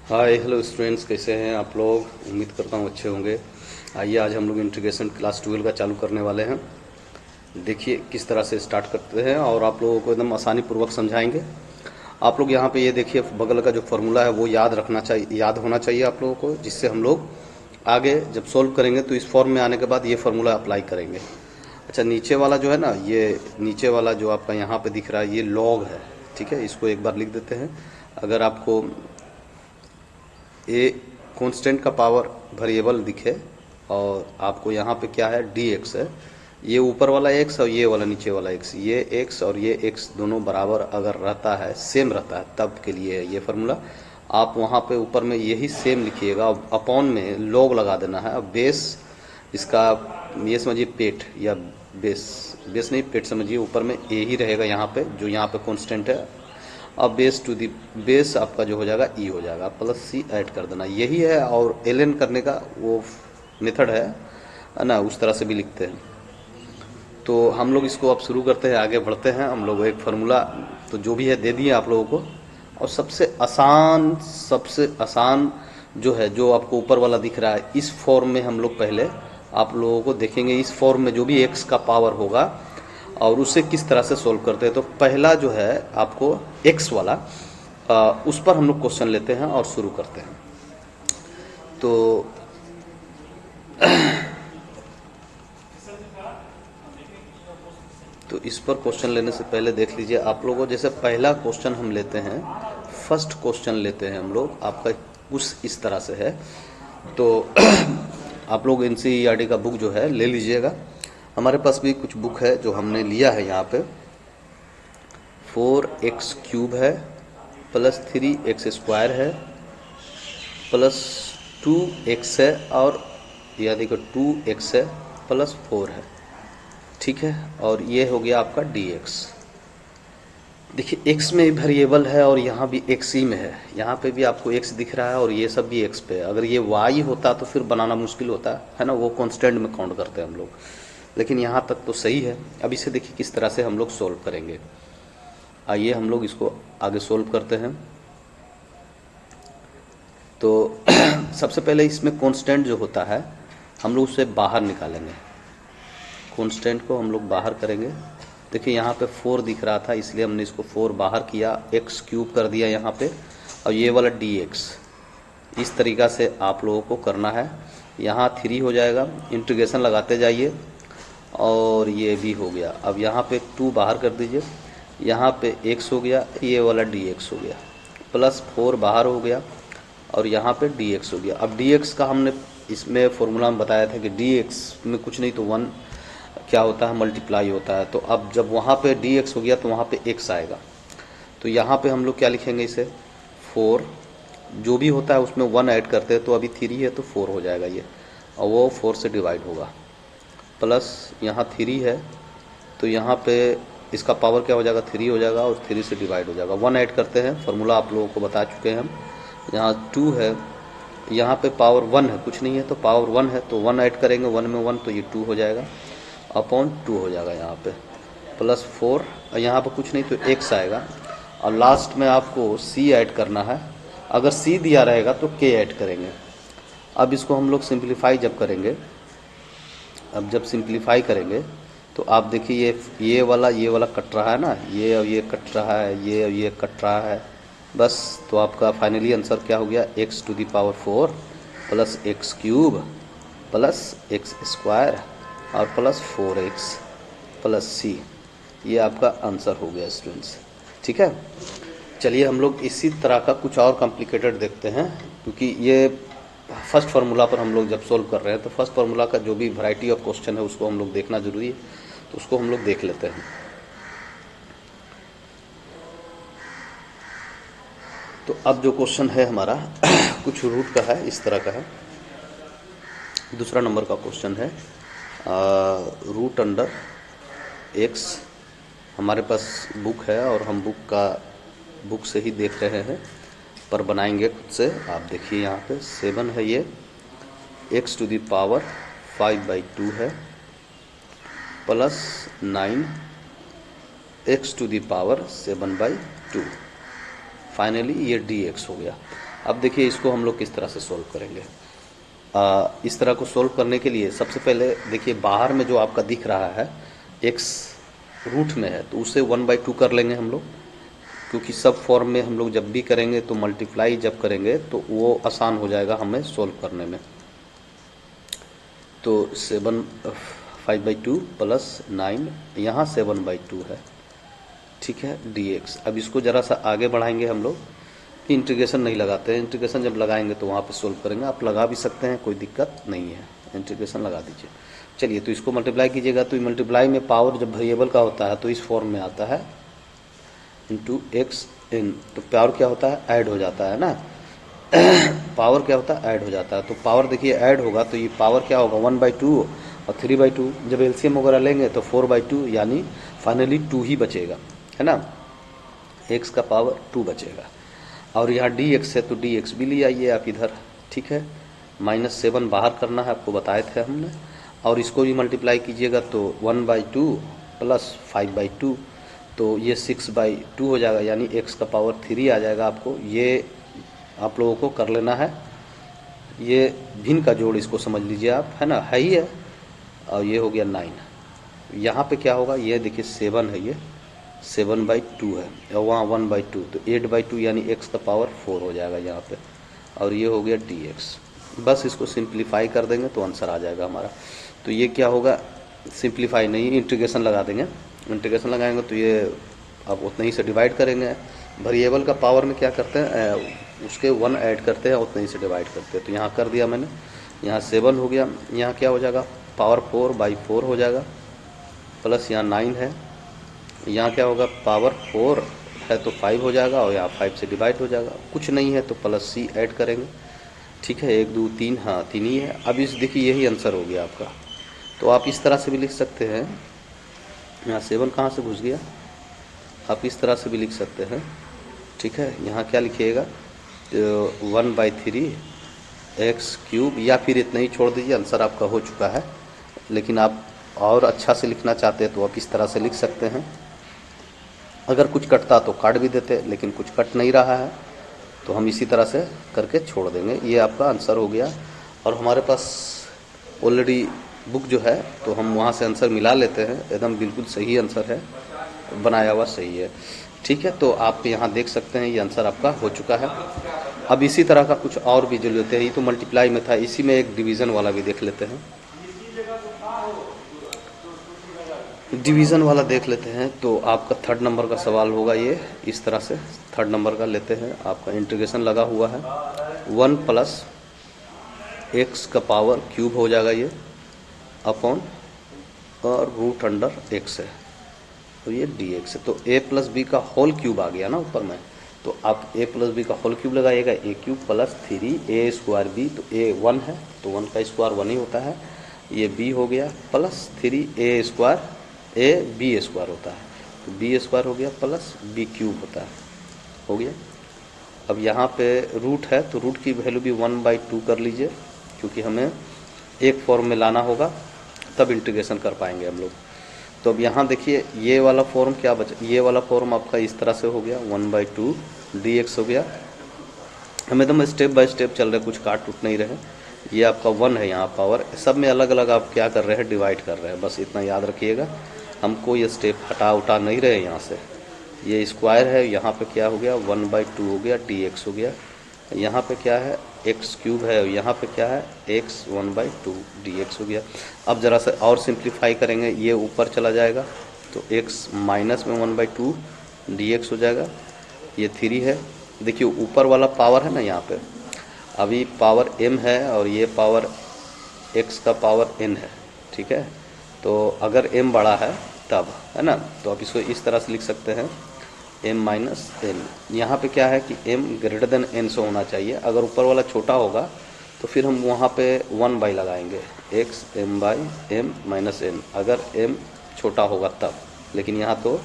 Hi hello students, कैसे हैं आप लोग। उम्मीद करता हूँ अच्छे होंगे। आइए आज हम लोग इंटीग्रेशन क्लास 12 का चालू करने वाले हैं। देखिए किस तरह से स्टार्ट करते हैं और आप लोगों को एकदम आसानी पूर्वक समझाएंगे। आप लोग यहाँ पे ये देखिए बगल का जो फॉर्मूला है वो याद रखना चाहिए, याद होना चाहिए आप लोगों को, जिससे हम लोग आगे जब सोल्व करेंगे तो इस फॉर्म में आने के बाद ये फार्मूला अप्लाई करेंगे। अच्छा, नीचे वाला जो है ना, ये नीचे वाला जो आपका यहाँ पे दिख रहा है ये लॉग है। ठीक है, इसको एक बार लिख देते हैं। अगर आपको ए कांस्टेंट का पावर वेरिएबल दिखे और आपको यहाँ पे क्या है डी एक्स है, ये ऊपर वाला एक्स और ये वाला नीचे वाला एक्स, ये एक्स और ये एक्स दोनों बराबर अगर रहता है, सेम रहता है, तब के लिए है ये फार्मूला। आप वहाँ पे ऊपर में यही सेम लिखिएगा, अपॉन में लॉग लगा देना है। अब बेस इसका ये समझिए पेट या बेस, बेस नहीं पेट समझिए, ऊपर में ए ही रहेगा यहाँ पे, जो यहाँ पे कांस्टेंट है। अब बेस टू दी बेस आपका जो हो जाएगा ई हो जाएगा, प्लस सी ऐड कर देना, यही है। और एल करने का वो मेथड है ना, उस तरह से भी लिखते हैं। तो हम लोग इसको अब शुरू करते हैं, आगे बढ़ते हैं। हम लोग एक फार्मूला तो जो भी है दे दिए आप लोगों को, और सबसे आसान जो है, जो आपको ऊपर वाला दिख रहा है, इस फॉर्म में हम लोग पहले आप लोगों को देखेंगे। इस फॉर्म में जो भी एक्स का पावर होगा और उसे किस तरह से सोल्व करते हैं। तो पहला जो है आपको एक्स वाला, उस पर हम लोग क्वेश्चन लेते हैं और शुरू करते हैं। तो इस पर क्वेश्चन लेने से पहले देख लीजिए आप लोगों, जैसे पहला क्वेश्चन हम लेते हैं, फर्स्ट क्वेश्चन लेते हैं हम लोग, आपका कुछ इस तरह से है। तो आप लोग एनसीईआरटी का बुक जो है ले लीजिएगा। हमारे पास भी कुछ बुक है जो हमने लिया है। यहाँ पे 4x³ है, प्लस 3x² है, प्लस 2x है, और यह देखो 2x है, प्लस 4 है। ठीक है, और ये हो गया आपका dx। देखिए x में भी वेरिएबल है और यहाँ भी x ही में है, यहाँ पे भी आपको x दिख रहा है और ये सब भी x पे है। अगर ये y होता तो फिर बनाना मुश्किल होता है ना, वो कांस्टेंट में काउंट करते हैं हम लोग, लेकिन यहाँ तक तो सही है। अब इसे देखिए किस तरह से हम लोग सोल्व करेंगे। आइए हम लोग इसको आगे सोल्व करते हैं। तो सबसे पहले इसमें कांस्टेंट जो होता है हम लोग उसे बाहर निकालेंगे, कांस्टेंट को हम लोग बाहर करेंगे। देखिए यहाँ पे 4 दिख रहा था, इसलिए हमने इसको 4 बाहर किया, x³ कर दिया यहाँ पे, और ये वाला dx। इस तरीक़ा से आप लोगों को करना है। यहाँ 3 हो जाएगा, इंटीग्रेशन लगाते जाइए, और ये भी हो गया। अब यहाँ पे 2 बाहर कर दीजिए, यहाँ पे x हो गया, ये वाला dx हो गया, प्लस 4 बाहर हो गया, और यहाँ पे dx हो गया। अब dx का हमने इसमें फॉर्मूला में बताया था कि dx में कुछ नहीं तो 1 क्या होता है, मल्टीप्लाई होता है। तो अब जब वहाँ पे dx हो गया तो वहाँ पे x आएगा। तो यहाँ पे हम लोग क्या लिखेंगे, इसे 4 जो भी होता है उसमें 1 ऐड करते हैं, तो अभी 3 है तो 4 हो जाएगा ये, और वो 4 से डिवाइड होगा, प्लस यहाँ 3 है तो यहाँ पे इसका पावर क्या हो जाएगा, 3 हो जाएगा, और 3 से डिवाइड हो जाएगा। 1 ऐड करते हैं, फार्मूला आप लोगों को बता चुके हैं हम। यहाँ 2 है, यहाँ पे पावर 1 है, कुछ नहीं है तो पावर 1 है, तो 1 ऐड करेंगे, 1 में 1 तो ये 2 हो जाएगा, अपॉन 2 हो जाएगा यहाँ पे, प्लस 4, यहाँ पे कुछ नहीं तो x आएगा, और लास्ट में आपको c ऐड करना है। अगर c दिया रहेगा तो k ऐड करेंगे। अब इसको हम लोग सिंप्लीफाई जब करेंगे, अब जब सिंप्लीफाई करेंगे तो आप देखिए ये वाला कट रहा है ना, ये और ये कट रहा है, ये और ये कट रहा है, बस। तो आपका फाइनली आंसर क्या हो गया, x⁴ plus x³ plus x² और प्लस 4x प्लस c, ये आपका आंसर हो गया स्टूडेंट्स। ठीक है, चलिए हम लोग इसी तरह का कुछ और कॉम्प्लिकेटेड देखते हैं, क्योंकि ये फर्स्ट फार्मूला पर हम लोग जब सोल्व कर रहे हैं तो फर्स्ट फार्मूला का जो भी वैरायटी ऑफ क्वेश्चन है उसको हम लोग देखना जरूरी है, तो उसको हम लोग देख लेते हैं। तो अब जो क्वेश्चन है हमारा कुछ रूट का है, इस तरह का है। दूसरा नंबर का क्वेश्चन है, रूट अंडर x। हमारे पास बुक है और हम बुक से ही देख रहे हैं, पर बनाएंगे खुद से। आप देखिए यहाँ पे 7 है, ये x⁵ 5/2 है, प्लस 9 x⁵ 7/2। फाइनली ये dx हो गया। अब देखिए इसको हम लोग किस तरह से सोल्व करेंगे। इस तरह को सोल्व करने के लिए सबसे पहले देखिए बाहर में जो आपका दिख रहा है x रूट में है तो उसे 1/2 कर लेंगे हम लोग, क्योंकि सब फॉर्म में हम लोग जब भी करेंगे तो मल्टीप्लाई जब करेंगे तो वो आसान हो जाएगा हमें सोल्व करने में। तो 5/2 प्लस 9, यहाँ 7/2 है, ठीक है, dx। अब इसको ज़रा सा आगे बढ़ाएंगे हम लोग, इंटीग्रेशन नहीं लगाते हैं, इंटीग्रेशन जब लगाएंगे तो वहाँ पे सोल्व करेंगे। आप लगा भी सकते हैं, कोई दिक्कत नहीं है, इंटीग्रेशन लगा दीजिए। चलिए तो इसको मल्टीप्लाई कीजिएगा तो मल्टीप्लाई में पावर जब वेरिएबल का होता है तो इस फॉर्म में आता है इंटू एक्स इन, तो पावर क्या होता है, ऐड हो जाता है ना पावर क्या होता है, ऐड हो जाता है। तो पावर देखिए ऐड होगा तो ये पावर क्या होगा 1/2 और 3/2, जब एलसीएम वगैरह लेंगे तो 4/2, यानी फाइनली 2 ही बचेगा, है ना, x का पावर 2 बचेगा। और यहाँ dx है तो dx भी ले आइए आप इधर, ठीक है। -7 बाहर करना है, आपको बताए थे हमने। और इसको भी मल्टीप्लाई कीजिएगा तो 1/2 प्लस 5/2, तो ये 6/2 हो जाएगा, यानी x का पावर 3 आ जाएगा। आपको ये आप लोगों को कर लेना है, ये भिन्न का जोड़ इसको समझ लीजिए आप, है ना, है ही है। और ये हो गया 9, यहाँ पे क्या होगा, ये देखिए 7 है, ये 7/2 है और वहाँ 1/2, तो 8/2 यानी x का पावर 4 हो जाएगा यहाँ पे। और ये हो गया dx। बस इसको सिंप्लीफाई कर देंगे तो आंसर आ जाएगा हमारा। तो ये क्या होगा, सिंप्लीफाई नहीं, इंटीग्रेशन लगा देंगे। इंटीग्रेशन लगाएंगे तो ये अब उतना ही से डिवाइड करेंगे। वेरिएबल का पावर में क्या करते हैं, उसके 1 ऐड करते हैं, उतना ही से डिवाइड करते हैं। तो यहाँ कर दिया मैंने, यहाँ 7 हो गया, यहाँ क्या हो जाएगा, पावर 4/4 हो जाएगा, प्लस यहाँ 9 है, यहाँ क्या होगा, पावर 4 है तो 5 हो जाएगा, और यहाँ 5 से डिवाइड हो जाएगा। कुछ नहीं है तो प्लस c ऐड करेंगे, ठीक है, 1 2 3, हाँ 3 ही है। अब इस देखिए यही आंसर हो गया आपका। तो आप इस तरह से भी लिख सकते हैं, यहाँ 7 कहाँ से घुस गया, आप इस तरह से भी लिख सकते हैं, ठीक है। यहाँ क्या लिखिएगा, 1/3 x³, या फिर इतना ही छोड़ दीजिए, आंसर आपका हो चुका है। लेकिन आप और अच्छा से लिखना चाहते हैं तो आप इस तरह से लिख सकते हैं। अगर कुछ कटता तो काट भी देते, लेकिन कुछ कट नहीं रहा है तो हम इसी तरह से करके छोड़ देंगे। ये आपका आंसर हो गया। और हमारे पास ऑलरेडी बुक जो है तो हम वहाँ से आंसर मिला लेते हैं, एकदम बिल्कुल सही आंसर है, बनाया हुआ सही है, ठीक है। तो आप यहाँ देख सकते हैं ये आंसर आपका हो चुका है। अब इसी तरह का कुछ और भी जो लेते हैं, ये तो मल्टीप्लाई में था, इसी में एक डिवीज़न वाला भी देख लेते हैं। डिवीज़न वाला देख लेते हैं। तो आपका 3rd नंबर का सवाल होगा ये, इस तरह से 3rd नंबर का लेते हैं। आपका इंटीग्रेशन लगा हुआ है, 1 प्लस x का पावर क्यूब हो जाएगा ये, अपॉन और रूट अंडर x है, तो ये dx है। तो a प्लस बी का होल क्यूब आ गया ना ऊपर में, तो आप a प्लस बी का होल क्यूब लगाइएगा, a³ प्लस 3a² b, तो a 1 है तो 1 का स्क्वायर 1 ही होता है, ये b हो गया, प्लस 3a² a b² होता है, तो b² हो गया, प्लस b³ होता है, हो गया। अब यहाँ पे रूट है तो रूट की वैल्यू भी 1/2 कर लीजिए, क्योंकि हमें एक फॉर्म में लाना होगा तब इंटीग्रेशन कर पाएंगे हम लोग। तो अब यहाँ देखिए ये वाला फॉर्म क्या बचा, ये वाला फॉर्म आपका इस तरह से हो गया, 1/2 dx हो गया। हम एकदम स्टेप बाय स्टेप चल रहे, कुछ काट टूट नहीं रहे। ये आपका 1 है, यहाँ पावर सब में अलग अलग आप क्या कर रहे हैं, डिवाइड कर रहे हैं, बस इतना याद रखिएगा। हम कोई स्टेप हटा उठा नहीं रहे यहाँ से। ये स्क्वायर है, यहाँ पे क्या हो गया, 1/2 हो गया, dx हो गया। यहाँ पे क्या है, x³ है, और यहाँ पे क्या है, x 1/2 dx हो गया। अब ज़रा सा और सिंप्लीफाई करेंगे, ये ऊपर चला जाएगा तो x माइनस में 1/2 dx हो जाएगा। ये 3 है, देखिए ऊपर वाला पावर है ना, यहाँ पे अभी पावर m है और ये पावर x का पावर n है, ठीक है। तो अगर m बड़ा है तब, है ना, तो आप इसको इस तरह से लिख सकते हैं, m माइनस n। यहाँ पे क्या है कि m ग्रेटर देन n से होना चाहिए। अगर ऊपर वाला छोटा होगा तो फिर हम वहाँ पे 1/, लगाएंगे, x m/m माइनस n, अगर m छोटा होगा तब। लेकिन यहाँ तो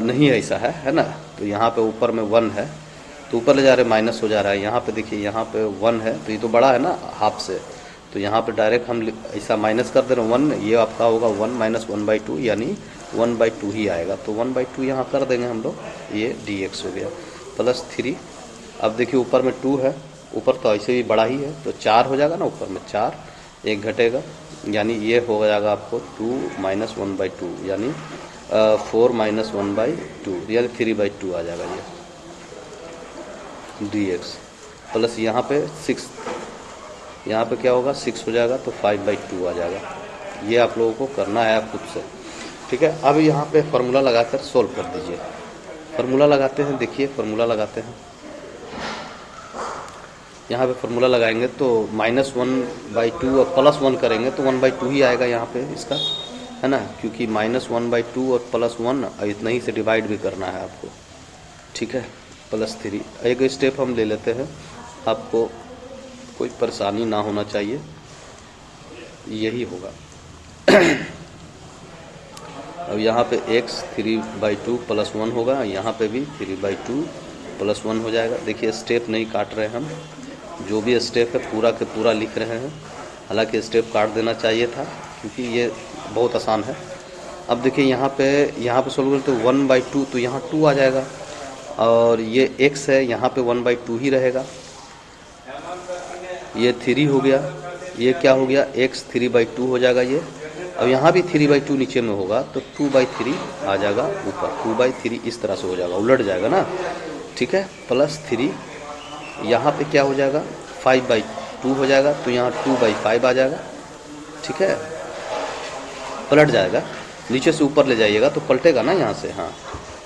नहीं ऐसा है ना। तो यहाँ पे ऊपर में 1 है तो ऊपर ले जा रहे माइनस हो जा रहा है। यहाँ पे देखिए यहाँ पे 1 है तो ये तो बड़ा है ना हाफ से, तो यहाँ पे डायरेक्ट हम ऐसा माइनस कर दे रहे हैं 1, ये आपका होगा 1 माइनस 1/2, यानी 1/2 ही आएगा। तो 1/2 यहाँ कर देंगे हम लोग, ये dx हो गया, प्लस 3 अब देखिए ऊपर में 2 है, ऊपर तो ऐसे भी बड़ा ही है, तो 4 हो जाएगा ना, ऊपर में 4, एक घटेगा, यानी ये हो जाएगा आपको 2 माइनस 1/2, यानी 4 माइनस 1/2, यानी 3/2 आ जाएगा ये dx, प्लस यहाँ पे 6, यहाँ पे क्या होगा 6 हो जाएगा, तो 5/2 आ जाएगा। ये आप लोगों को करना है खुद से, ठीक है। अब यहाँ पे फार्मूला लगाकर सोल्व कर दीजिए। फार्मूला लगाते हैं, देखिए फार्मूला लगाते हैं, यहाँ पे फार्मूला लगाएंगे तो -1/2 और +1 करेंगे तो 1/2 ही आएगा यहाँ पे इसका, है ना, क्योंकि -1/2 और +1 इतना ही से डिवाइड भी करना है आपको, ठीक है। +3 एक स्टेप हम ले लेते हैं, आपको कोई परेशानी ना होना चाहिए, यही होगा। अब यहाँ पे x 3/2 +1 होगा, यहाँ पे भी 3/2 +1 हो जाएगा। देखिए स्टेप नहीं काट रहे हम, जो भी स्टेप है पूरा के पूरा लिख रहे हैं, हालांकि स्टेप काट देना चाहिए था क्योंकि ये बहुत आसान है। अब देखिए यहाँ पे सोल्व करते तो 1/2, तो यहाँ 2 आ जाएगा, और ये x है, यहाँ पे 1/2 ही रहेगा, ये 3 हो गया, ये क्या हो गया x 3/2 हो जाएगा ये। अब यहाँ भी 3/2 नीचे में होगा तो 2/3 आ जाएगा ऊपर, 2/3 इस तरह से हो जाएगा, उलट जाएगा ना, ठीक है। +3 यहाँ पे क्या हो जाएगा 5/2 हो जाएगा, तो यहाँ 2/5 आ जाएगा, ठीक है, पलट जाएगा, नीचे से ऊपर ले जाइएगा तो पलटेगा ना यहाँ से, हाँ।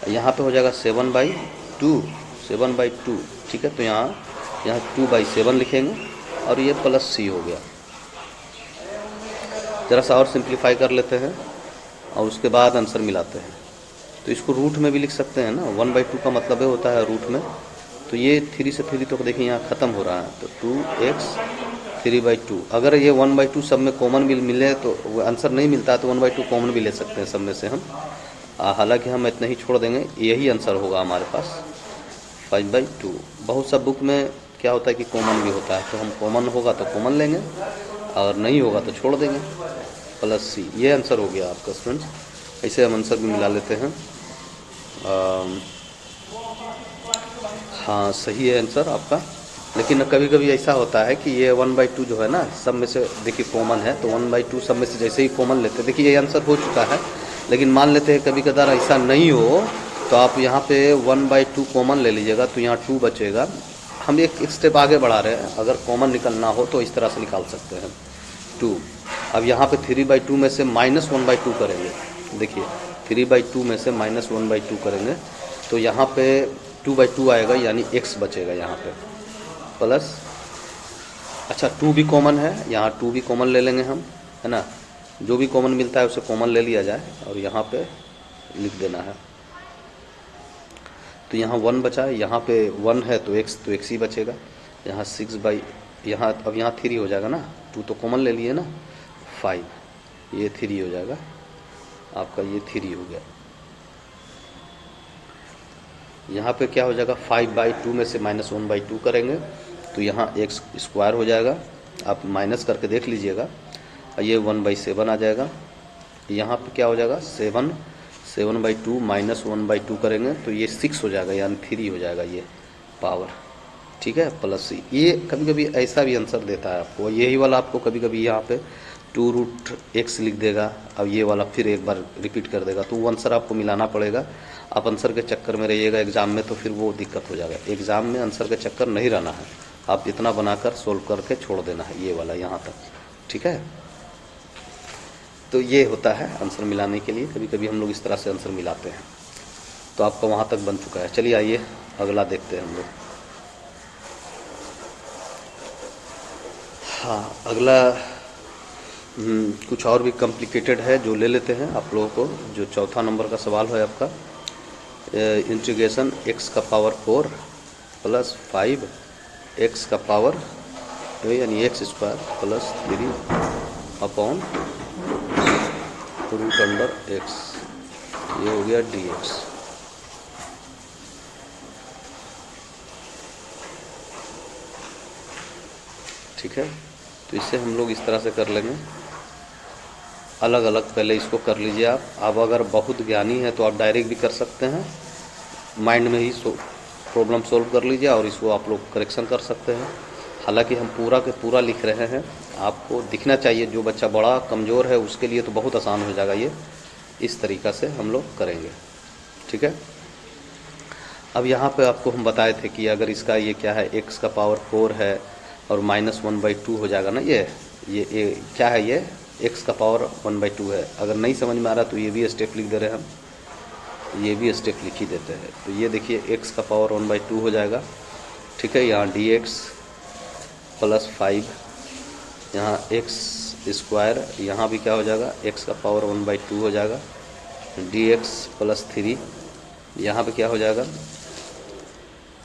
यहाँ पे हो जाएगा 7/2, ठीक है, तो यहाँ 2/7 लिखेंगे, और ये +c हो गया। ज़रा सा और सिंप्लीफाई कर लेते हैं और उसके बाद आंसर मिलाते हैं। तो इसको रूट में भी लिख सकते हैं ना, 1/2 का मतलब है होता है रूट में, तो ये 3 से 3 तो देखिए यहाँ ख़त्म हो रहा है, तो 2x 3/2। अगर ये 1/2 सब में कॉमन भी मिले तो आंसर नहीं मिलता है, तो 1/2 कॉमन भी ले सकते हैं सब में से हम, हालांकि हम इतना ही छोड़ देंगे, यही आंसर होगा हमारे पास 5/2। बहुत सा बुक में क्या होता है कि कॉमन भी होता है, तो हम कॉमन होगा तो कॉमन लेंगे, और नहीं होगा तो छोड़ देंगे, +c। ये आंसर हो गया आपका स्टूडेंट्स। ऐसे हम आंसर भी मिला लेते हैं। हाँ सही है आंसर आपका, लेकिन कभी कभी ऐसा होता है कि ये 1/2 जो है ना, सब में से देखिए कॉमन है, तो 1/2 सब में से जैसे ही कॉमन लेते हैं, देखिए ये आंसर हो चुका है, लेकिन मान लेते हैं कभी कदार ऐसा नहीं हो, तो आप यहाँ पे 1/2 कॉमन ले लीजिएगा, तो यहाँ 2 बचेगा। हम एक स्टेप आगे बढ़ा रहे हैं, अगर कॉमन निकलना हो तो इस तरह से निकाल सकते हैं 2। अब यहाँ पे 3/2 में से -1/2 करेंगे, देखिए 3/2 में से -1/2 करेंगे, तो यहाँ पे 2/2 आएगा, यानी x बचेगा यहाँ पे, प्लस, अच्छा 2 भी कॉमन है, यहाँ 2 भी कॉमन ले लेंगे हम, है ना, जो भी कॉमन मिलता है उसे कॉमन ले लिया जाए, और यहाँ पे लिख देना है। तो यहाँ 1 बचा है, यहाँ पे 1 है तो x ही बचेगा, यहाँ 6 यहाँ, अब यहाँ 3 हो जाएगा ना, 2 तो कॉमन ले लिए ना, 5, ये 3 हो जाएगा आपका, ये 3 हो गया। यहाँ पे क्या हो जाएगा 5/2 में से -1/2 करेंगे, तो यहाँ x स्क्वायर हो जाएगा, आप माइनस करके देख लीजिएगा, ये 1/7 आ जाएगा। यहाँ पे क्या हो जाएगा 7/2 -1/2 करेंगे तो ये 6 हो जाएगा, यानी 3 हो जाएगा ये पावर, ठीक है, +c। ये कभी कभी ऐसा भी आंसर देता है आपको, यही वाला आपको कभी कभी यहाँ पे 2√x लिख देगा, अब ये वाला फिर एक बार रिपीट कर देगा, तो वो आंसर आपको मिलाना पड़ेगा। आप आंसर के चक्कर में रहिएगा एग्जाम में, तो फिर वो दिक्कत हो जाएगा। एग्जाम में आंसर के चक्कर नहीं रहना है, आप इतना बनाकर सोल्व करके छोड़ देना है, ये वाला यहाँ तक, ठीक है। तो ये होता है आंसर मिलाने के लिए, कभी कभी हम लोग इस तरह से आंसर मिलाते हैं। तो आपका वहाँ तक बन चुका है। चलिए आइए अगला देखते हैं हम लोग। हाँ अगला कुछ और भी कॉम्प्लिकेटेड है, जो ले लेते हैं आप लोगों को। जो चौथा नंबर का सवाल है आपका, इंटीग्रेशन x का पावर 4 प्लस 5 x का पावर यानी x square plus 3 upon √x, ये हो गया dx। ठीक है, तो इससे हम लोग इस तरह से कर लेंगे, अलग अलग पहले इसको कर लीजिए आप। अब अगर बहुत ज्ञानी है तो आप डायरेक्ट भी कर सकते हैं, माइंड में ही प्रॉब्लम सॉल्व कर लीजिए और इसको आप लोग करेक्शन कर सकते हैं। हालांकि हम पूरा के पूरा लिख रहे हैं, आपको दिखना चाहिए। जो बच्चा बड़ा कमज़ोर है उसके लिए तो बहुत आसान हो जाएगा ये, इस तरीक़ा से हम लोग करेंगे। ठीक है, अब यहाँ पे आपको हम बताए थे कि अगर इसका ये क्या है, x का पावर 4 है और -1/2 हो जाएगा ना। ये क्या है, ये x का पावर 1/2 है। अगर नहीं समझ में आ रहा तो ये भी स्टेप लिख दे रहे हैं हम, ये भी स्टेप लिख ही देते हैं। तो ये देखिए x का पावर 1/2 हो जाएगा। ठीक है, यहाँ dx + 5, यहाँ x², यहाँ भी क्या हो जाएगा, x का पावर 1/2 हो जाएगा। dx + 3, यहाँ पे क्या हो जाएगा,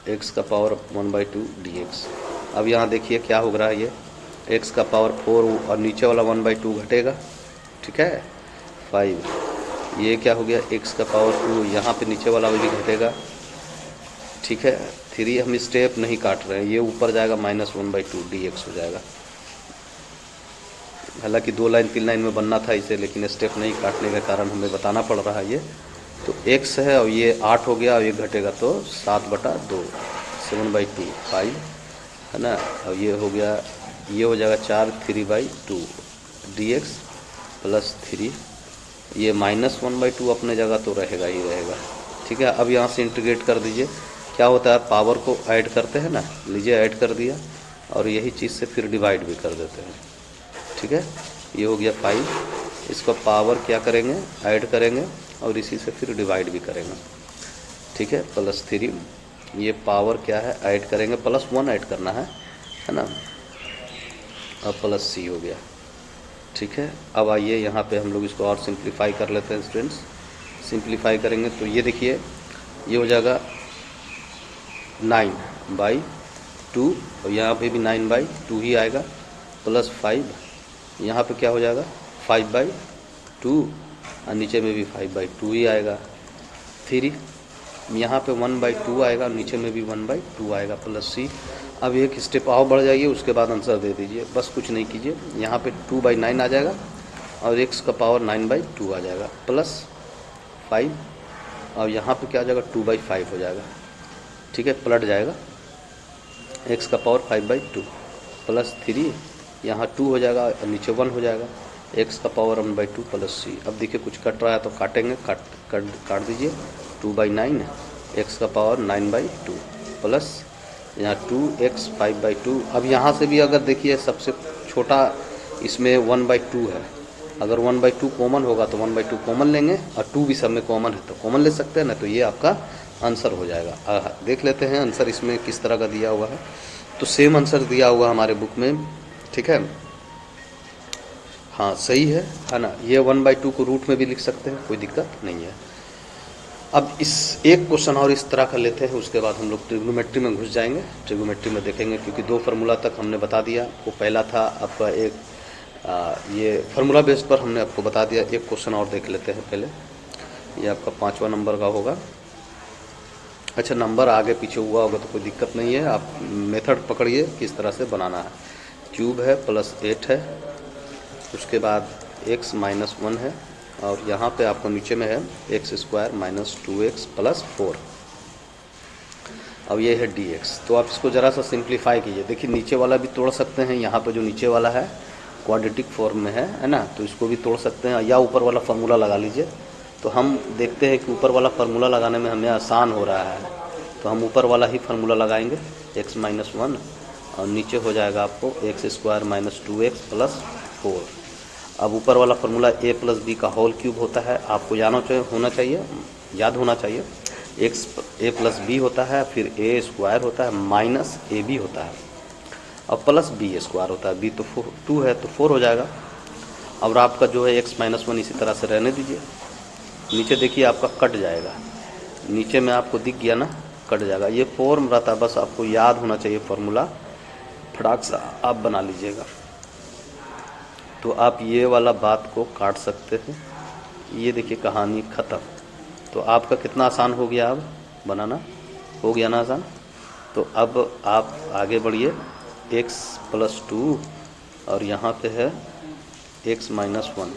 x का पावर 1/2 dx। अब यहाँ देखिए क्या हो रहा है, ये x का पावर 4 और नीचे वाला 1/2 घटेगा। ठीक है, 5, ये क्या हो गया, x का पावर 2, यहाँ पे नीचे वाला भी घटेगा। ठीक है, 3 हम स्टेप नहीं काट रहे हैं, ये ऊपर जाएगा -1/2 dx हो जाएगा। हालांकि 2 लाइन 3 लाइन में बनना था इसे, लेकिन स्टेप नहीं काटने के कारण हमें बताना पड़ रहा है। ये तो x है और ये 8 हो गया और ये घटेगा तो 7/2, 7/2 5 है ना। और ये हो गया, ये हो जाएगा 4, 3/2 dx + 3, ये -1/2 अपने जगह तो रहेगा ही रहेगा। ठीक है, अब यहाँ से इंटीग्रेट कर दीजिए। क्या होता है, पावर को ऐड करते हैं ना, लीजिए ऐड कर दिया और यही चीज़ से फिर डिवाइड भी कर देते हैं। ठीक है, ये हो गया 5, इसको पावर क्या करेंगे, ऐड करेंगे और इसी से फिर डिवाइड भी करेंगे। ठीक है, +3, ये पावर क्या है, ऐड करेंगे, +1 ऐड करना है ना। अब +c हो गया। ठीक है, अब आइए यहाँ पे हम लोग इसको और सिंप्लीफाई कर लेते हैं स्टूडेंट्स। सिंप्लीफाई करेंगे तो ये देखिए, ये हो जाएगा 9/2 और यहाँ पे भी 9/2 ही आएगा, +5, यहाँ पे क्या हो जाएगा 5/2 और नीचे में भी 5/2 ही आएगा। 3, यहाँ पे 1/2 आएगा, नीचे में भी 1/2 आएगा, +c। अब एक स्टेप और बढ़ जाइए, उसके बाद आंसर दे दीजिए, बस कुछ नहीं कीजिए। यहाँ पे 2/9 आ जाएगा और x का पावर 9/2 आ जाएगा, +5 और यहाँ पे क्या आ जाएगा, 2/5 हो जाएगा। ठीक है, पलट जाएगा, x का पावर 5/2 +3, यहाँ 2 हो जाएगा और नीचे 1 हो जाएगा, x का पावर 1/2 +c। अब देखिए कुछ कट रहा है तो काटेंगे, काट दीजिए। 2/9, x का पावर 9/2 प्लस यहाँ 2x 5/2। अब यहाँ से भी अगर देखिए सबसे छोटा इसमें 1/2 है, अगर 1/2 कॉमन होगा तो 1/2 कॉमन लेंगे और 2 भी सब में कॉमन है तो कॉमन ले सकते हैं ना, तो ये आपका आंसर हो जाएगा। देख लेते हैं आंसर इसमें किस तरह का दिया हुआ है। तो सेम आंसर दिया हुआ हमारे बुक में। ठीक है, हाँ सही है ना। ये 1/2 को रूट में भी लिख सकते हैं, कोई दिक्कत नहीं है। अब इस एक क्वेश्चन और इस तरह का लेते हैं, उसके बाद हम लोग ट्रिग्नोमेट्री में घुस जाएंगे। ट्रिग्नोमेट्री में देखेंगे, क्योंकि 2 फार्मूला तक हमने बता दिया। वो पहला था आपका एक ये फार्मूला बेस पर हमने आपको बता दिया। एक क्वेश्चन और देख लेते हैं पहले, ये आपका 5वां नंबर का होगा। अच्छा, नंबर आगे पीछे हुआ होगा तो कोई दिक्कत नहीं है, आप मेथड पकड़िए किस तरह से बनाना है। क्यूब है +8 है, उसके बाद x - 1 है और यहाँ पे आपको नीचे में है x² - 2x + 4। अब ये है dx। तो आप इसको ज़रा सा सिंप्लीफाई कीजिए। देखिए नीचे वाला भी तोड़ सकते हैं, यहाँ पे जो नीचे वाला है क्वाड्रेटिक फॉर्म में है ना, तो इसको भी तोड़ सकते हैं या ऊपर वाला फार्मूला लगा लीजिए। तो हम देखते हैं कि ऊपर वाला फार्मूला लगाने में हमें आसान हो रहा है, तो हम ऊपर वाला ही फार्मूला लगाएंगे, x - 1 और नीचे हो जाएगा आपको x² - 2x + 4। अब ऊपर वाला फार्मूला a + b का होल क्यूब होता है, आपको याद होना चाहिए। a + b होता है, फिर a² होता है, -ab होता है और +b² होता है। b तो 2 है तो 4 हो जाएगा। और आपका जो है x - 1 इसी तरह से रहने दीजिए। नीचे देखिए आपका कट जाएगा, नीचे में आपको दिख गया ना, कट जाएगा। ये फॉर्म रहता है, बस आपको याद होना चाहिए फार्मूला, फटाक से आप बना लीजिएगा। तो आप ये वाला बात को काट सकते हैं। ये देखिए कहानी ख़त्म। तो आपका कितना आसान हो गया, अब बनाना हो गया ना आसान। तो अब आप आगे बढ़िए, x + 2 और यहाँ पे है x - 1,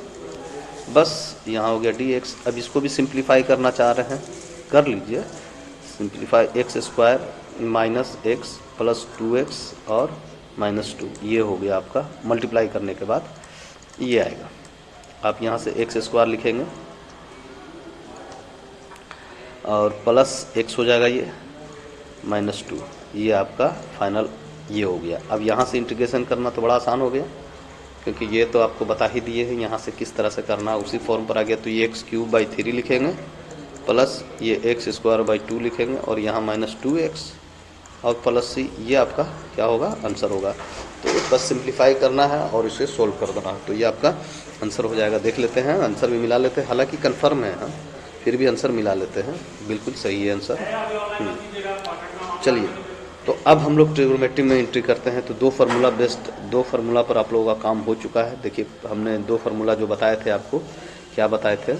बस यहाँ हो गया dx। अब इसको भी सिंप्लीफाई करना चाह रहे हैं, कर लीजिए। Simplify x square minus x plus 2x और -2, ये हो गया आपका। मल्टीप्लाई करने के बाद ये आएगा, आप यहाँ से एक्स स्क्वायर लिखेंगे और प्लस x हो जाएगा ये -2, ये आपका फाइनल ये हो गया। अब यहाँ से इंटीग्रेशन करना तो बड़ा आसान हो गया, क्योंकि ये तो आपको बता ही दिए हैं यहाँ से किस तरह से करना, उसी फॉर्म पर आ गया। तो ये x³/3 लिखेंगे प्लस ये x²/2 लिखेंगे और यहाँ -2x और प्लस c, ये आपका क्या होगा, आंसर होगा। तो बस सिंप्लीफाई करना है और इसे सोल्व कर देना, तो ये आपका आंसर हो जाएगा। देख लेते हैं, आंसर भी मिला लेते हैं, हालांकि कंफर्म है हम, फिर भी आंसर मिला लेते हैं। बिल्कुल सही है आंसर। चलिए, तो अब हम लोग ट्रिग्नोमेट्री में एंट्री करते हैं। तो दो फार्मूला पर आप लोगों का काम हो चुका है। देखिए, हमने दो फार्मूला जो बताए थे आपको, क्या बताए थे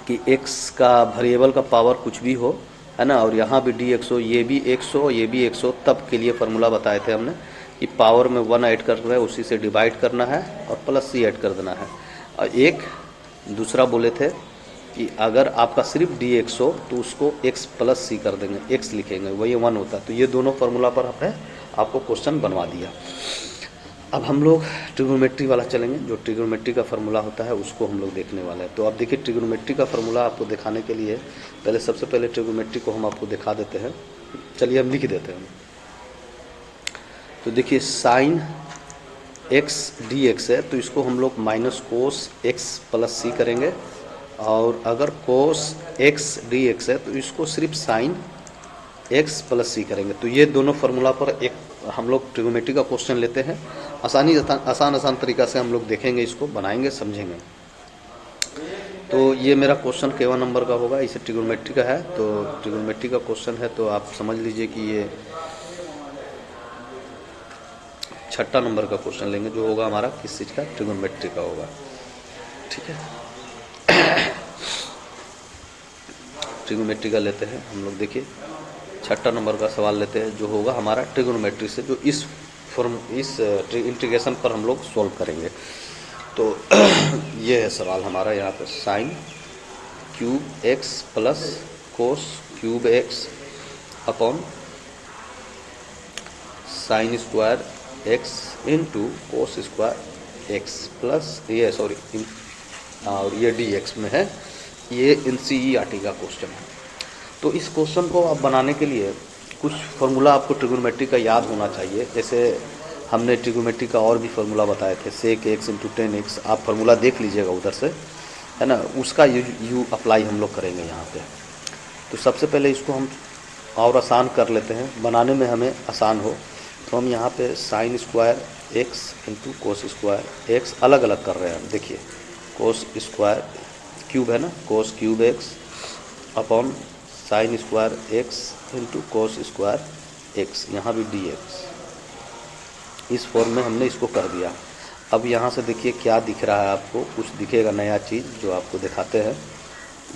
कि x का वेरिएबल का पावर कुछ भी हो, है ना, और यहाँ भी dx हो, ये भी x हो, ये भी x हो, तब के लिए फार्मूला बताए थे हमने कि पावर में 1 ऐड कर रहे हैं, उसी से डिवाइड करना है और प्लस c ऐड कर देना है। और एक दूसरा बोले थे कि अगर आपका सिर्फ dx हो तो उसको x प्लस c कर देंगे, x लिखेंगे, वही 1 होता है। तो ये दोनों फार्मूला पर हमने आपको क्वेश्चन बनवा दिया। अब हम लोग ट्रिग्नोमेट्री वाला चलेंगे, जो ट्रिग्नोमेट्री का फार्मूला होता है उसको हम लोग देखने वाले हैं। तो आप देखिए, ट्रिग्नोमेट्री का फार्मूला आपको दिखाने के लिए पहले सबसे पहले ट्रिग्नोमेट्री को हम आपको दिखा देते हैं। चलिए हम लिख देते हैं। तो देखिए, साइन x dx है तो इसको हम लोग minus cos x plus c करेंगे, और अगर कोस x dx है तो इसको सिर्फ साइन x प्लस c करेंगे। तो ये दोनों फार्मूला पर एक हम लोग ट्रिग्नोमेट्री का क्वेश्चन लेते हैं। आसान तरीका से हम लोग देखेंगे, इसको बनाएंगे, समझेंगे। तो ये मेरा क्वेश्चन केवल नंबर का होगा, इसे ट्रिग्नोमेट्री का है। तो ट्रिग्नोमेट्री का क्वेश्चन है, तो आप समझ लीजिए कि ये 6 नंबर का क्वेश्चन लेंगे, जो होगा हमारा किस चीज़ का, ट्रिग्नोमेट्री का होगा। ठीक है, ट्रिग्नोमेट्री का लेते हैं हम लोग। देखिए, 6 नंबर का सवाल लेते हैं, जो होगा हमारा ट्रिग्नोमेट्री से, जो इस इंटीग्रेशन पर हम लोग सॉल्व करेंगे। तो ये है सवाल हमारा यहाँ पे, sine cube x plus cos cube x upon sine square x into cos square x plus ये और ये dx में है। ये NCERT का क्वेश्चन है। तो इस क्वेश्चन को आप बनाने के लिए कुछ फार्मूला आपको ट्रिग्नोमेट्री का याद होना चाहिए। जैसे हमने ट्रिग्नोमेट्री का और भी फार्मूला बताए थे, सेक x इंटू 10x, आप फार्मूला देख लीजिएगा उधर से, है ना, उसका यू अप्लाई हम लोग करेंगे यहाँ पे। तो सबसे पहले इसको हम और आसान कर लेते हैं, बनाने में हमें आसान हो। तो हम यहाँ पे sine square x into cos square x अलग अलग कर रहे हैं। देखिए, कोस स्क्वायर क्यूब है ना, cos cube x upon sine square x into cos square x, यहाँ भी dx, इस फॉर्म में हमने इसको कर दिया। अब यहाँ से देखिए क्या दिख रहा है आपको, कुछ दिखेगा नया चीज़ जो आपको दिखाते हैं।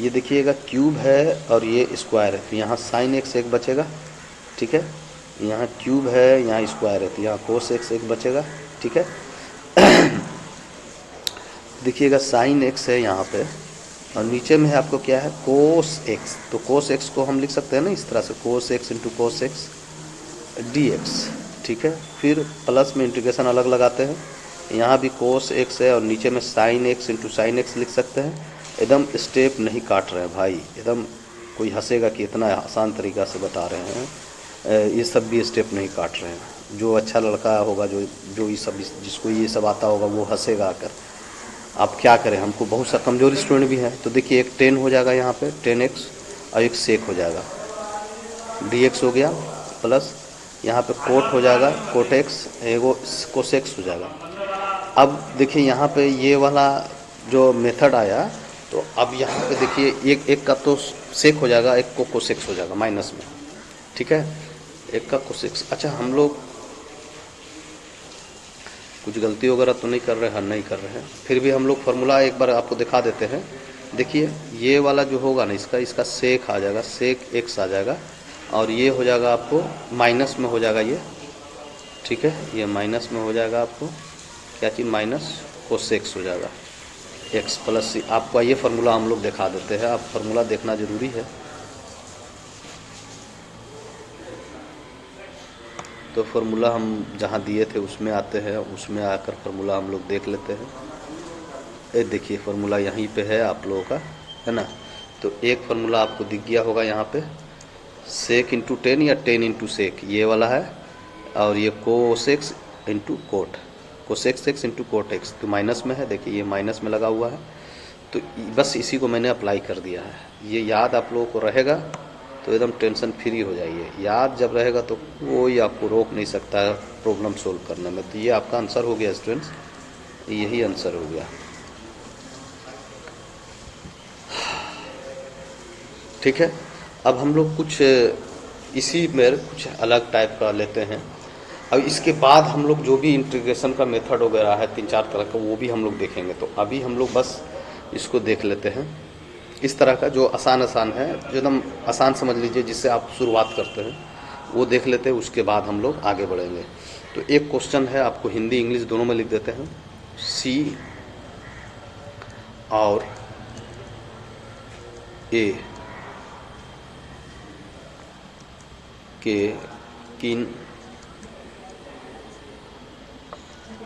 ये देखिएगा क्यूब है और ये स्क्वायर है, तो यहाँ साइन x एक बचेगा, ठीक है, यहाँ क्यूब है, यहाँ स्क्वायर है, तो यहाँ कोस x एक बचेगा, ठीक है। देखिएगा साइन x है यहाँ पे, और नीचे में है आपको क्या है, कोस x। तो कोस x को हम लिख सकते हैं ना इस तरह से, कोस x into cos x dx, ठीक है। फिर प्लस में इंटीग्रेशन अलग लगाते हैं, यहाँ भी कोस x है और नीचे में sine x into sine x लिख सकते हैं। एकदम स्टेप नहीं काट रहे हैं भाई, एकदम कोई हंसेगा कि इतना आसान तरीका से बता रहे हैं, ये सब भी स्टेप नहीं काट रहे हैं। जो अच्छा लड़का होगा, जो ये सब, जिसको ये सब आता होगा, वो हंसेगा आकर। आप क्या करें, हमको बहुत सा कमज़ोर स्टूडेंट भी है। तो देखिए, एक 10 हो जाएगा यहाँ पे, 10x, और एक सेक हो जाएगा, dx हो गया, प्लस यहाँ पे कोट हो जाएगा, कोट x, एगो कोसेक्स हो जाएगा। अब देखिए यहाँ पे ये वाला जो मेथड आया, तो अब यहाँ पे देखिए एक का तो सेक हो जाएगा, एक को कोसेक्स हो जाएगा माइनस में, ठीक है, एक का कोसेक्स। अच्छा, हम लोग कुछ गलती वगैरह तो नहीं कर रहे हैं, नहीं कर रहे हैं, फिर भी हम लोग फार्मूला एक बार आपको दिखा देते हैं। देखिए, ये वाला जो होगा ना, इसका सेक आ जाएगा, सेक x आ जाएगा, और ये हो जाएगा आपको माइनस में हो जाएगा ये, ठीक है, ये माइनस में हो जाएगा आपको क्या चीज़, माइनस कोसेक्स हो जाएगा, x प्लस c। आपका ये फार्मूला हम लोग दिखा देते हैं, आप फार्मूला देखना ज़रूरी है। तो फार्मूला हम जहाँ दिए थे उसमें आते हैं, उसमें आकर फार्मूला हम लोग देख लेते हैं। ये देखिए फार्मूला यहीं पे है आप लोगों का, है ना। तो एक फार्मूला आपको दिख गया होगा यहाँ पे, सेक इंटू 10 या 10 इंटू सेक, ये वाला है। और ये cosec into cot, cosec x into cot x, तो माइनस में है, देखिए ये माइनस में लगा हुआ है। तो बस इसी को मैंने अप्लाई कर दिया है। ये याद आप लोगों को रहेगा तो एकदम टेंशन फ्री हो जाइए। याद जब रहेगा तो कोई आपको रोक नहीं सकता है प्रॉब्लम सोल्व करने में। तो ये आपका आंसर हो गया स्टूडेंट्स, यही आंसर हो गया। ठीक है, अब हम लोग कुछ इसी में कुछ अलग टाइप का लेते हैं। अब इसके बाद हम लोग जो भी इंटीग्रेशन का मेथड वगैरह है 3-4 तरह का, वो भी हम लोग देखेंगे। तो अभी हम लोग बस इसको देख लेते हैं, इस तरह का जो आसान है, जो एकदम आसान समझ लीजिए, जिससे आप शुरुआत करते हैं वो देख लेते हैं। उसके बाद हम लोग आगे बढ़ेंगे। तो एक क्वेश्चन है, आपको हिंदी इंग्लिश दोनों में लिख देते हैं। सी और ए के किन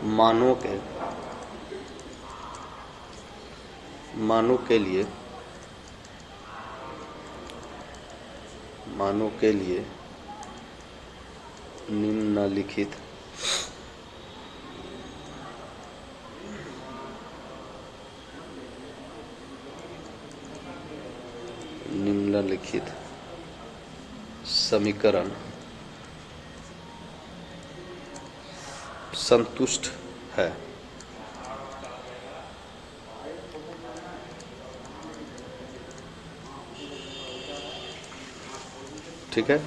मानों के लिए निम्नलिखित समीकरण संतुष्ट है। ठीक है,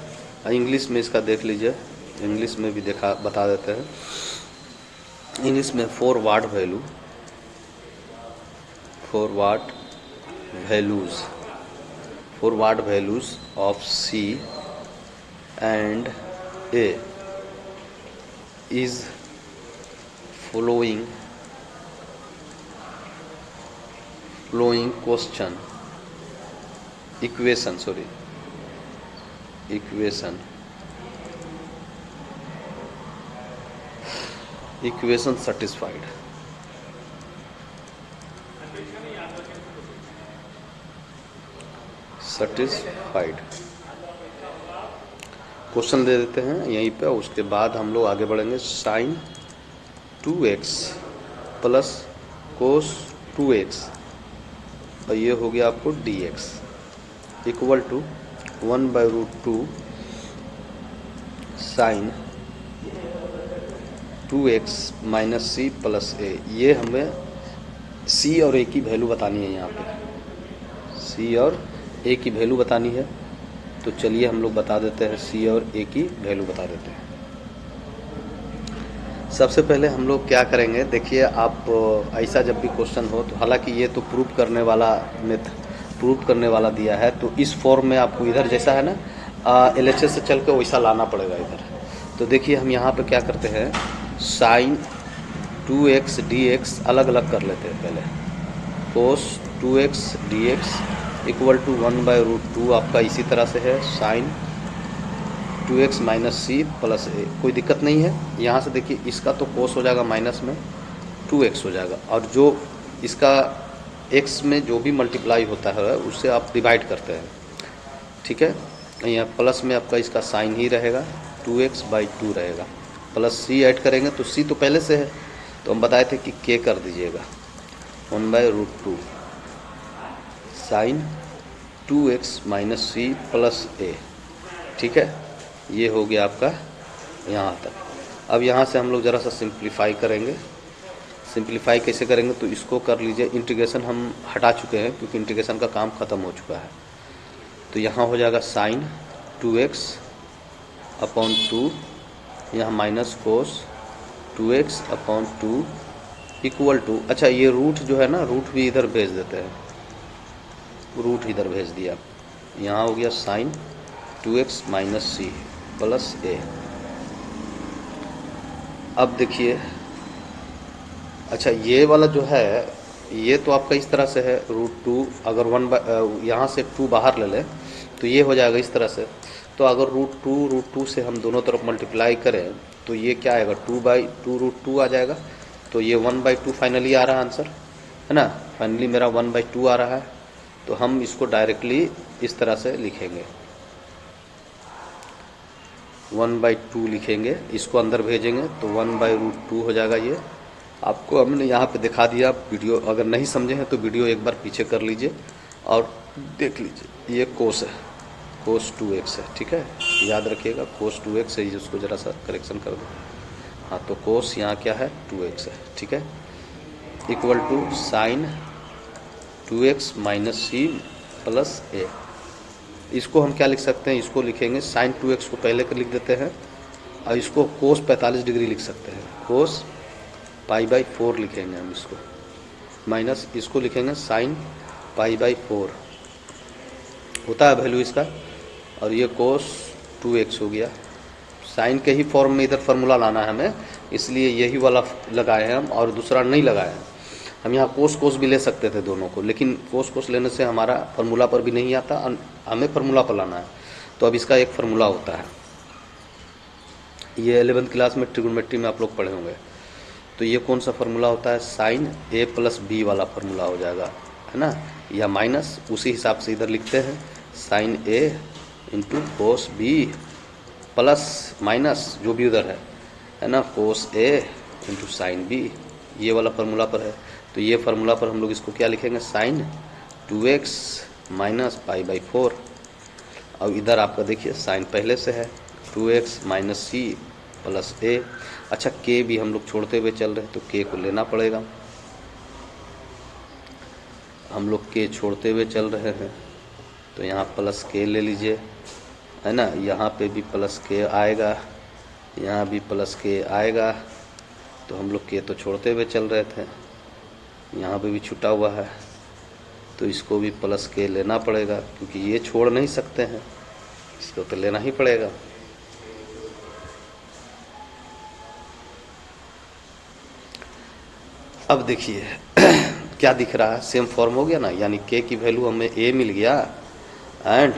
इंग्लिश में इसका देख लीजिए, इंग्लिश में भी बता देते हैं। इंग्लिश में forward values of C and A is following equation satisfied। Question दे देते हैं यहीं पे, उसके बाद हम लोग आगे बढ़ेंगे। sin 2x plus cos 2x, और ये हो गया आपको dx equal to 1/√2 sin 2x minus C plus A। ये हमें C और A की वैल्यू बतानी है, यहाँ पे C और A की वैल्यू बतानी है। तो चलिए हम लोग बता देते हैं, C और A की वैल्यू बता देते हैं। सबसे पहले हम लोग क्या करेंगे, देखिए आप ऐसा जब भी क्वेश्चन हो तो, हालांकि ये तो प्रूव करने वाला दिया है, तो इस फॉर्म में आपको इधर जैसा है ना LHS से चल के वैसा लाना पड़ेगा इधर। तो देखिए हम यहाँ पे क्या करते हैं, sin 2x dx अलग अलग कर लेते हैं पहले। cos 2x dx equal to 1/√2 आपका इसी तरह से है sin 2x minus C plus A। कोई दिक्कत नहीं है। यहाँ से देखिए इसका तो cos हो जाएगा, माइनस में 2x हो जाएगा, और जो इसका x में जो भी मल्टीप्लाई होता है उससे आप डिवाइड करते हैं। ठीक है, यहाँ प्लस में आपका इसका साइन ही रहेगा, 2x/2 रहेगा, प्लस C ऐड करेंगे तो C तो पहले से है, तो हम बताए थे कि k कर दीजिएगा 1/√2 sin 2x minus C plus A। ठीक है, ये हो गया आपका यहाँ तक। अब यहाँ से हम लोग ज़रा सा सिंप्लीफाई करेंगे। सिंप्लीफाई कैसे करेंगे, तो इसको कर लीजिए, इंटीग्रेशन हम हटा चुके हैं क्योंकि इंटीग्रेशन का काम ख़त्म हो चुका है। तो यहाँ हो जाएगा sin 2x/2, यहाँ minus cos 2x/2 equal to, अच्छा ये रूट जो है ना, रूट भी इधर भेज देते हैं, रूट इधर भेज दिया, यहाँ हो गया sin 2x minus C plus A। अब देखिए, अच्छा ये वाला जो है ये तो आपका इस तरह से है, √2, अगर यहाँ से 2 बाहर ले लें तो ये हो जाएगा इस तरह से। तो अगर रूट टू से हम दोनों तरफ मल्टीप्लाई करें तो ये क्या आएगा, 2/2 आ जाएगा। तो ये 1/2 फाइनली आ रहा है आंसर, है ना। फाइनली मेरा 1/2 आ रहा है। तो हम इसको डायरेक्टली इस तरह से लिखेंगे, 1/2 लिखेंगे, इसको अंदर भेजेंगे तो 1/√2 हो जाएगा। ये आपको हमने यहाँ पे दिखा दिया। वीडियो अगर नहीं समझे हैं तो वीडियो एक बार पीछे कर लीजिए और देख लीजिए। ये कोस है, कोस 2x है, ठीक है, याद रखिएगा कोस 2x है। उसको ज़रा सा करेक्शन कर दो। हाँ, तो कोस यहाँ क्या है, 2x है, ठीक है, equal to sine 2x minus C plus A. इसको हम क्या लिख सकते हैं, इसको लिखेंगे साइन 2x को पहले कर लिख देते हैं और इसको कोस 45 डिग्री लिख सकते हैं, कोस π/4 लिखेंगे हम इसको, माइनस इसको लिखेंगे साइन π/4 होता है वैल्यू इसका। और ये कोस 2x हो गया। साइन के ही फॉर्म में इधर फार्मूला लाना है हमें, इसलिए यही वाला लगाए हैं हम और दूसरा नहीं लगाए हैं। हम यहाँ कोस भी ले सकते थे दोनों को, लेकिन कोस लेने से हमारा फार्मूला पर भी नहीं आता, हमें फार्मूला पर लाना है। तो अब इसका एक फार्मूला होता है, ये 11th क्लास में ट्रिग्नोमेट्री में आप लोग पढ़े होंगे। तो ये कौन सा फार्मूला होता है, साइन a प्लस बी वाला फार्मूला हो जाएगा, है ना, या माइनस उसी हिसाब से इधर लिखते हैं sine a into cos B plus minus जो भी उधर है ना, cos a into sine b, ये वाला फार्मूला पर है। तो ये फार्मूला पर हम लोग इसको क्या लिखेंगे, साइन 2x माइनस π/4। अब इधर आपका देखिए साइन पहले से है 2x माइनस सी प्लस ए। अच्छा, के भी हम लोग छोड़ते हुए चल रहे हैं तो के को लेना पड़ेगा, हम लोग के छोड़ते हुए चल रहे हैं तो यहाँ प्लस के ले लीजिए, है ना, यहाँ पे भी प्लस के आएगा, यहाँ भी प्लस के आएगा। तो हम लोग के तो छोड़ते हुए चल रहे थे, यहाँ पे भी छूटा हुआ है तो इसको भी प्लस के लेना पड़ेगा, क्योंकि ये छोड़ नहीं सकते हैं, इसको तो लेना ही पड़ेगा। अब देखिए क्या दिख रहा है, सेम फॉर्म हो गया ना, यानी के की वैल्यू हमें a मिल गया एंड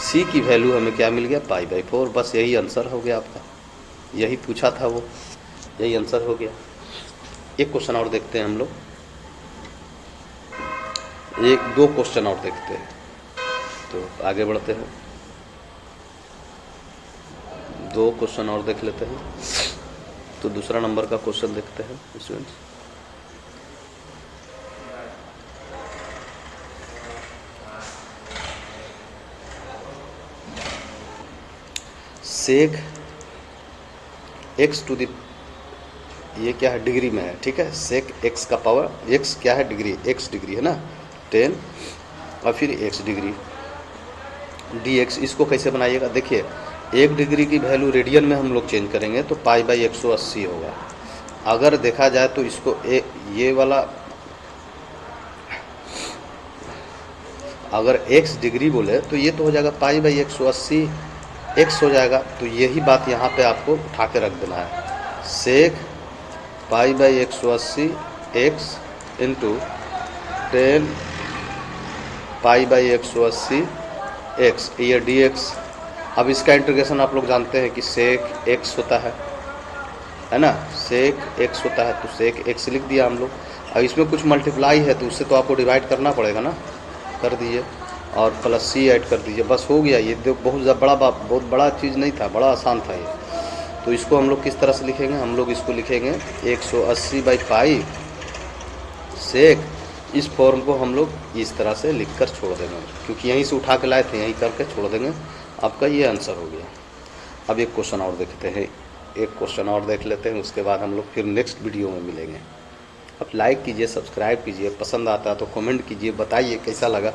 c की वैल्यू हमें क्या मिल गया, π/4। बस यही आंसर हो गया आपका, यही पूछा था वो, यही आंसर हो गया। एक क्वेश्चन और देखते हैं हम लोग, दो क्वेश्चन और देखते हैं तो आगे बढ़ते हैं। दो क्वेश्चन और देख लेते हैं। तो दूसरा नंबर का क्वेश्चन देखते हैं students. Sec x to the, ये क्या है, डिग्री में है, ठीक है, सेक x का पावर, x क्या है, डिग्री, x डिग्री है ना, 10 और फिर x डिग्री dx। इसको कैसे बनाइएगा, देखिए 1 डिग्री की वैल्यू रेडियन में हम लोग चेंज करेंगे तो π/180 होगा। अगर देखा जाए तो इसको ये वाला, अगर x डिग्री बोले तो ये तो हो जाएगा π/180 x हो जाएगा। तो यही बात यहाँ पे आपको उठा के रख देना है, सेक π/180 x इंटू 10 π/180 x, ये dx। अब इसका इंटीग्रेशन आप लोग जानते हैं कि सेक x होता है ना, सेक x होता है, तो सेक x लिख दिया हम लोग। अब इसमें कुछ मल्टीप्लाई है तो उससे तो आपको डिवाइड करना पड़ेगा ना, कर दीजिए और प्लस सी ऐड कर दीजिए, बस हो गया। ये बहुत बड़ा चीज़ नहीं था, बड़ा आसान था ये। तो इसको हम लोग किस तरह से लिखेंगे, हम लोग इसको लिखेंगे 180/π सेक। इस फॉर्म को हम लोग इस तरह से लिखकर छोड़ देंगे, क्योंकि यहीं से उठा के लाए थे, यहीं करके छोड़ देंगे। आपका ये आंसर हो गया। अब एक क्वेश्चन और देखते हैं, एक क्वेश्चन और देख लेते हैं, उसके बाद हम लोग फिर नेक्स्ट वीडियो में मिलेंगे। अब लाइक कीजिए, सब्सक्राइब कीजिए, पसंद आता है तो कमेंट कीजिए, बताइए कैसा लगा।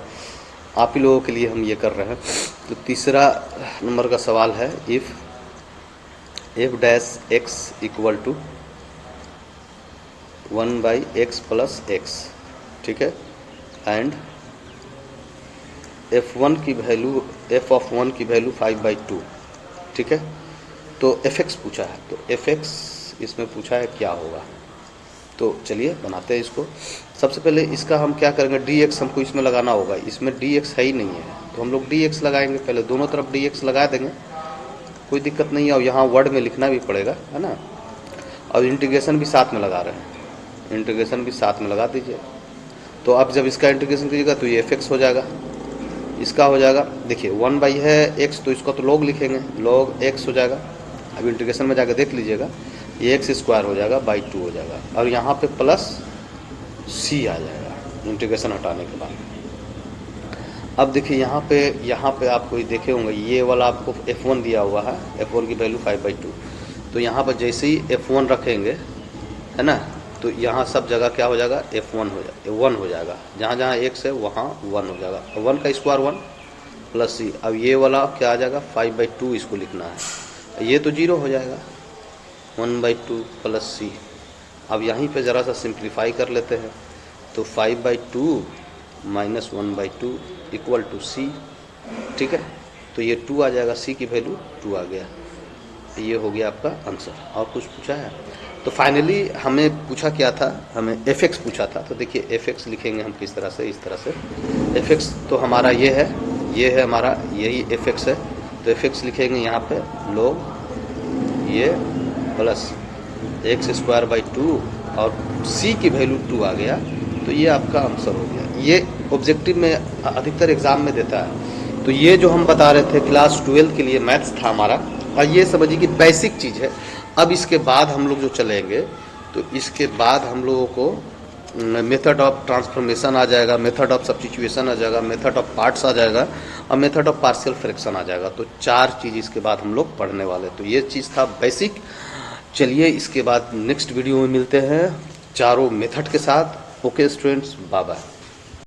आप ही लोगों के लिए हम ये कर रहे हैं। तो तीसरा नंबर का सवाल है, if f' x equal to 1/x plus x, ठीक है, एंड f1 की वैल्यू, f ऑफ 1 की वैल्यू 5/2, ठीक है। तो fx पूछा है, तो fx इसमें पूछा है क्या होगा, तो चलिए बनाते हैं इसको। सबसे पहले इसका हम क्या करेंगे, dx हमको इसमें लगाना होगा। इसमें dx है ही नहीं है, तो हम लोग dx लगाएंगे। पहले दोनों तरफ dx लगा देंगे, कोई दिक्कत नहीं है। और यहाँ वर्ड में लिखना भी पड़ेगा, है ना। और इंटीग्रेशन भी साथ में लगा रहे हैं, इंटीग्रेशन भी साथ में लगा दीजिए। तो अब जब इसका इंटीग्रेशन कीजिएगा तो ये fx हो जाएगा, इसका हो जाएगा। देखिए 1 बाई है x, तो इसको तो log लिखेंगे, log x हो जाएगा। अब इंटीग्रेशन में जाकर देख लीजिएगा, ये एक्स स्क्वायर हो जाएगा बाई 2 हो जाएगा। और यहाँ पे प्लस c आ जाएगा इंटीग्रेशन हटाने के बाद। अब देखिए यहाँ पे आपको देखे होंगे, ये वाला आपको f1 दिया हुआ है, f1 की वैल्यू 5/2। तो यहाँ पर जैसे ही f1 रखेंगे, है ना, तो यहाँ सब जगह क्या हो जाएगा, f1 हो जाएगा, 1 हो जाएगा। जहाँ जहाँ x है वहाँ 1 हो जाएगा। 1 का स्क्वायर 1 प्लस c। अब ये वाला क्या आ जाएगा, 5/2 इसको लिखना है, ये तो 0 हो जाएगा, 1/2 प्लस c। अब यहीं पे ज़रा सा सिंप्लीफाई कर लेते हैं, तो 5/2 माइनस 1/2 इक्वल टू c। ठीक है, तो ये 2 आ जाएगा, c की वैल्यू 2 आ गया। ये हो गया आपका आंसर। और कुछ पूछा है? तो फाइनली हमें पूछा क्या था, हमें fx पूछा था। तो देखिए fx लिखेंगे हम किस तरह से, इस तरह से। fx तो हमारा ये है हमारा, यही fx है। तो fx लिखेंगे यहाँ पे log ये प्लस एक्स स्क्वायर बाई 2 और c की वैल्यू 2 आ गया। तो ये आपका आंसर हो गया। ये ऑब्जेक्टिव में अधिकतर एग्जाम में देता है। तो ये जो हम बता रहे थे क्लास 12 के लिए मैथ्स था हमारा, और ये समझिए कि बेसिक चीज़ है। अब इसके बाद हम लोग जो चलेंगे, तो इसके बाद हम लोगों को मेथड ऑफ ट्रांसफॉर्मेशन आ जाएगा, मेथड ऑफ सब्स्टिट्यूशन आ जाएगा, मेथड ऑफ पार्ट्स आ जाएगा, और मेथड ऑफ पार्शियल फ्रैक्शन आ जाएगा। तो 4 चीज़ इसके बाद हम लोग पढ़ने वाले। तो ये चीज़ था बेसिक। चलिए इसके बाद नेक्स्ट वीडियो में मिलते हैं चारों मेथड के साथ। Okay students, bye bye.